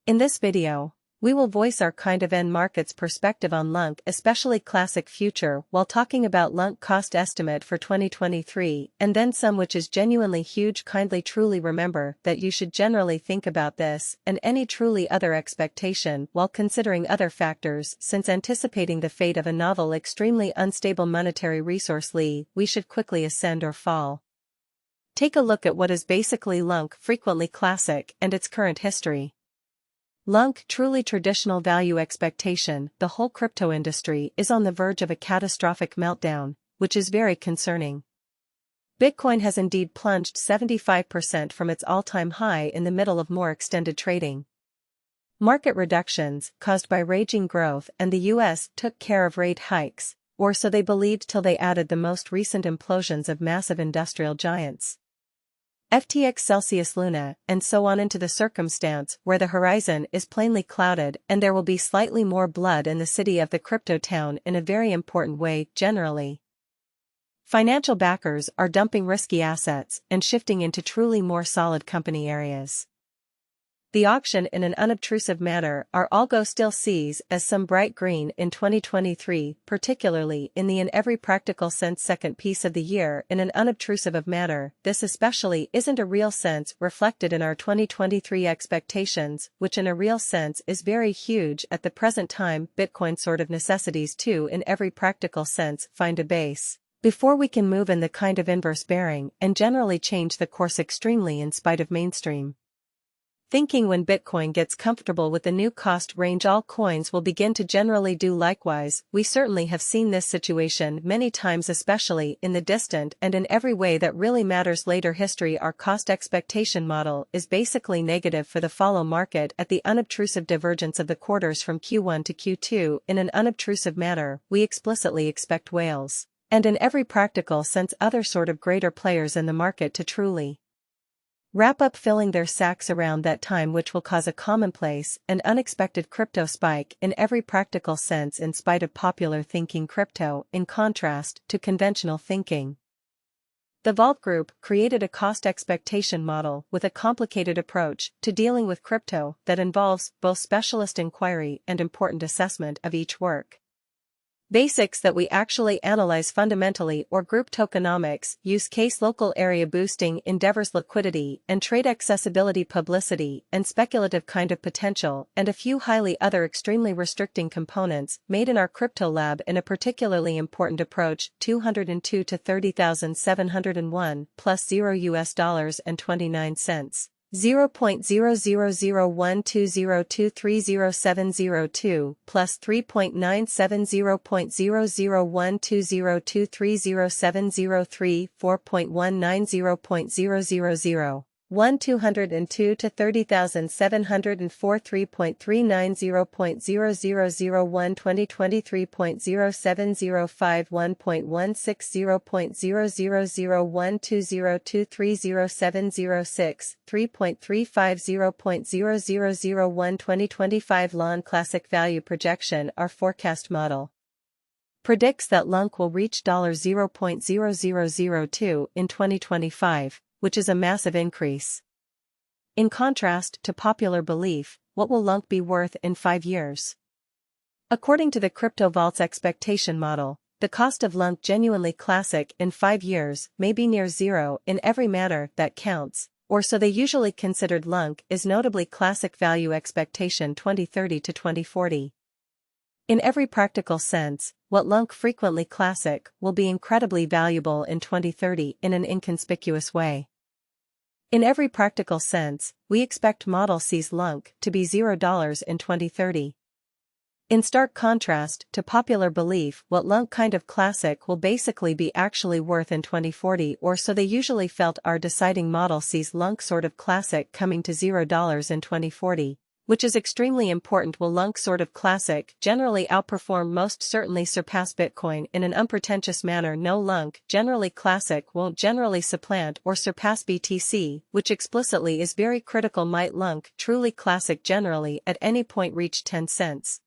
In this video, we will voice our kind of end markets perspective on Lunc, especially classic future, while talking about Lunc cost estimate for 2023 and then some which is genuinely huge. Kindly truly remember that you should generally think about this and any truly other expectation while considering other factors, since anticipating the fate of a novel extremely unstable monetary resource we should quickly ascend or fall. Take a look at what is basically Lunc, frequently classic, and its current history. Lunc, truly traditional value expectation. The whole crypto industry is on the verge of a catastrophic meltdown, which is very concerning. Bitcoin has indeed plunged 75% from its all-time high in the middle of more extended trading. Market reductions, caused by raging growth, and the US took care of rate hikes, or so they believed till they added the most recent implosions of massive industrial giants. FTX Celsius Luna, and so on, into the circumstance where the horizon is plainly clouded and there will be slightly more blood in the city of the crypto town in a very important way. Generally, financial backers are dumping risky assets and shifting into truly more solid company areas. The auction in an unobtrusive manner our algo still sees as some bright green in 2023, particularly in the in every practical sense second piece of the year in an unobtrusive of manner. This especially isn't a real sense reflected in our 2023 expectations, which in a real sense is very huge at the present time. Bitcoin sort of necessities to in every practical sense find a base before we can move in the kind of inverse bearing and generally change the course extremely in spite of mainstream thinking. When Bitcoin gets comfortable with the new cost range, all coins will begin to generally do likewise. We certainly have seen this situation many times, especially in the distant and in every way that really matters later history. Our cost expectation model is basically negative for the follow market at the unobtrusive divergence of the quarters from Q1 to Q2. In an unobtrusive manner, we explicitly expect whales, and in every practical sense other sort of greater players in the market, to truly wrap up filling their sacks around that time, which will cause a commonplace and unexpected crypto spike in every practical sense in spite of popular thinking. Crypto, in contrast to conventional thinking, the Vault Group created a cost expectation model with a complicated approach to dealing with crypto that involves both specialist inquiry and important assessment of each work. Basics that we actually analyze fundamentally, or group tokenomics, use case local area boosting endeavors, liquidity and trade accessibility, publicity and speculative kind of potential, and a few highly other extremely restricting components made in our crypto lab in a particularly important approach. 202 to 30,701 plus $0 and 29 cents. 0.000120230702 plus 3.970.00120230703 4.190.000 1 202 to 30,704 3.390.0001 2023.0705 1.160.00001 20230706 3.350.0001 2025 Lawn Classic Value Projection. Our forecast model predicts that Lunc will reach $0.0002 in 2025, which is a massive increase. In contrast to popular belief, what will Lunc be worth in 5 years? According to the Crypto Vault's expectation model, the cost of Lunc, genuinely classic, in 5 years may be near zero in every manner that counts, or so they usually considered. Lunc is notably classic value expectation 2030 to 2040. In every practical sense, what Lunc frequently classic will be incredibly valuable in 2030 in an inconspicuous way. In every practical sense, we expect model sees Lunc to be $0 in 2030. In stark contrast to popular belief, what Lunc kind of classic will basically be actually worth in 2040, or so they usually felt. Our deciding model sees Lunc sort of classic coming to $0 in 2040. Which is extremely important. Will Lunc sort of classic generally outperform, most certainly surpass Bitcoin in an unpretentious manner? No, Lunc generally classic won't generally supplant or surpass BTC, which explicitly is very critical. Might Lunc truly classic generally at any point reach 10 cents?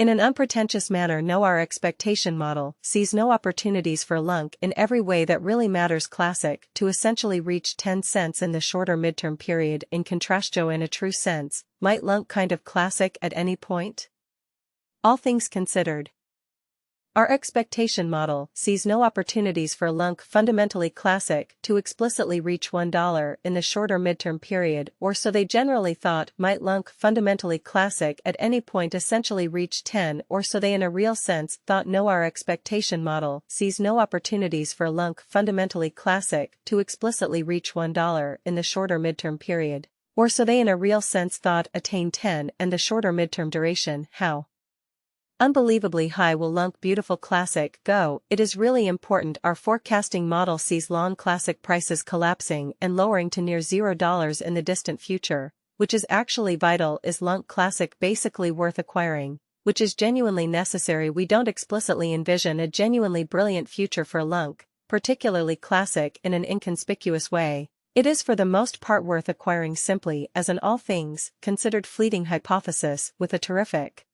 In an unpretentious manner, no, our expectation model sees no opportunities for Lunc in every way that really matters classic to essentially reach 10 cents in the shorter midterm period. In contrast, in a true sense, might Lunc kind of classic at any point? All things considered, our expectation model sees no opportunities for Lunc fundamentally classic to explicitly reach $1 in the shorter midterm period, or so they generally thought. Might Lunc fundamentally classic at any point essentially reach 10, or so they in a real sense thought? No, our expectation model sees no opportunities for Lunc fundamentally classic to explicitly reach $1 in the shorter midterm period, or so they in a real sense thought attain 10 and the shorter midterm duration. How unbelievably high will Lunc beautiful classic go? It is really important. Our forecasting model sees long classic prices collapsing and lowering to near $0 in the distant future, which is actually vital. Is Lunc classic basically worth acquiring, which is genuinely necessary? We don't explicitly envision a genuinely brilliant future for Lunc, particularly classic, in an inconspicuous way. It is for the most part worth acquiring simply as an all things considered fleeting hypothesis with a terrific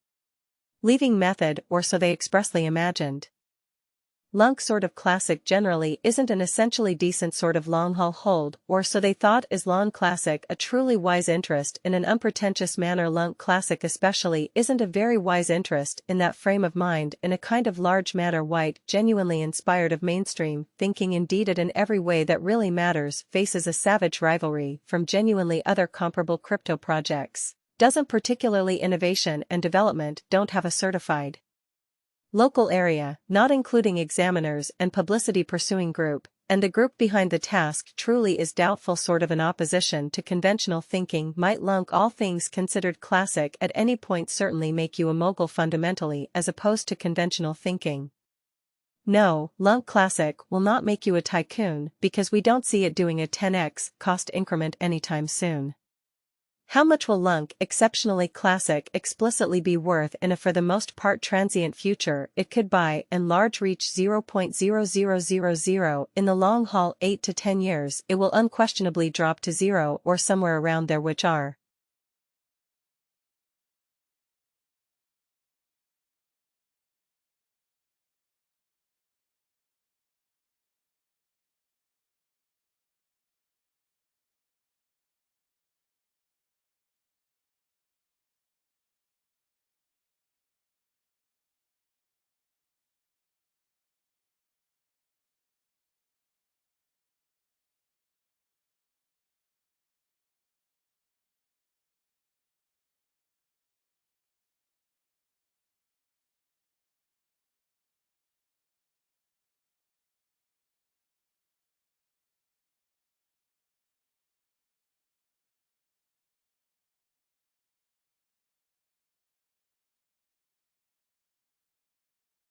leaving method, or so they expressly imagined. Lunc sort of classic generally isn't an essentially decent sort of long-haul hold, or so they thought. Is long classic a truly wise interest in an unpretentious manner? Lunc classic especially isn't a very wise interest in that frame of mind in a kind of large manner. White, genuinely inspired of mainstream thinking, indeed it in every way that really matters, faces a savage rivalry from genuinely other comparable crypto projects. Doesn't particularly innovation and development don't have a certified local area, not including examiners and publicity pursuing group, and the group behind the task truly is doubtful, sort of an opposition to conventional thinking. Might Lunc all things considered classic at any point certainly make you a mogul fundamentally as opposed to conventional thinking? No, Lunc classic will not make you a tycoon because we don't see it doing a 10x cost increment anytime soon. How much will Lunc exceptionally classic explicitly be worth in a for the most part transient future? It could by and large reach 0.0000 in the long haul. 8 to 10 years it will unquestionably drop to 0 or somewhere around there, which are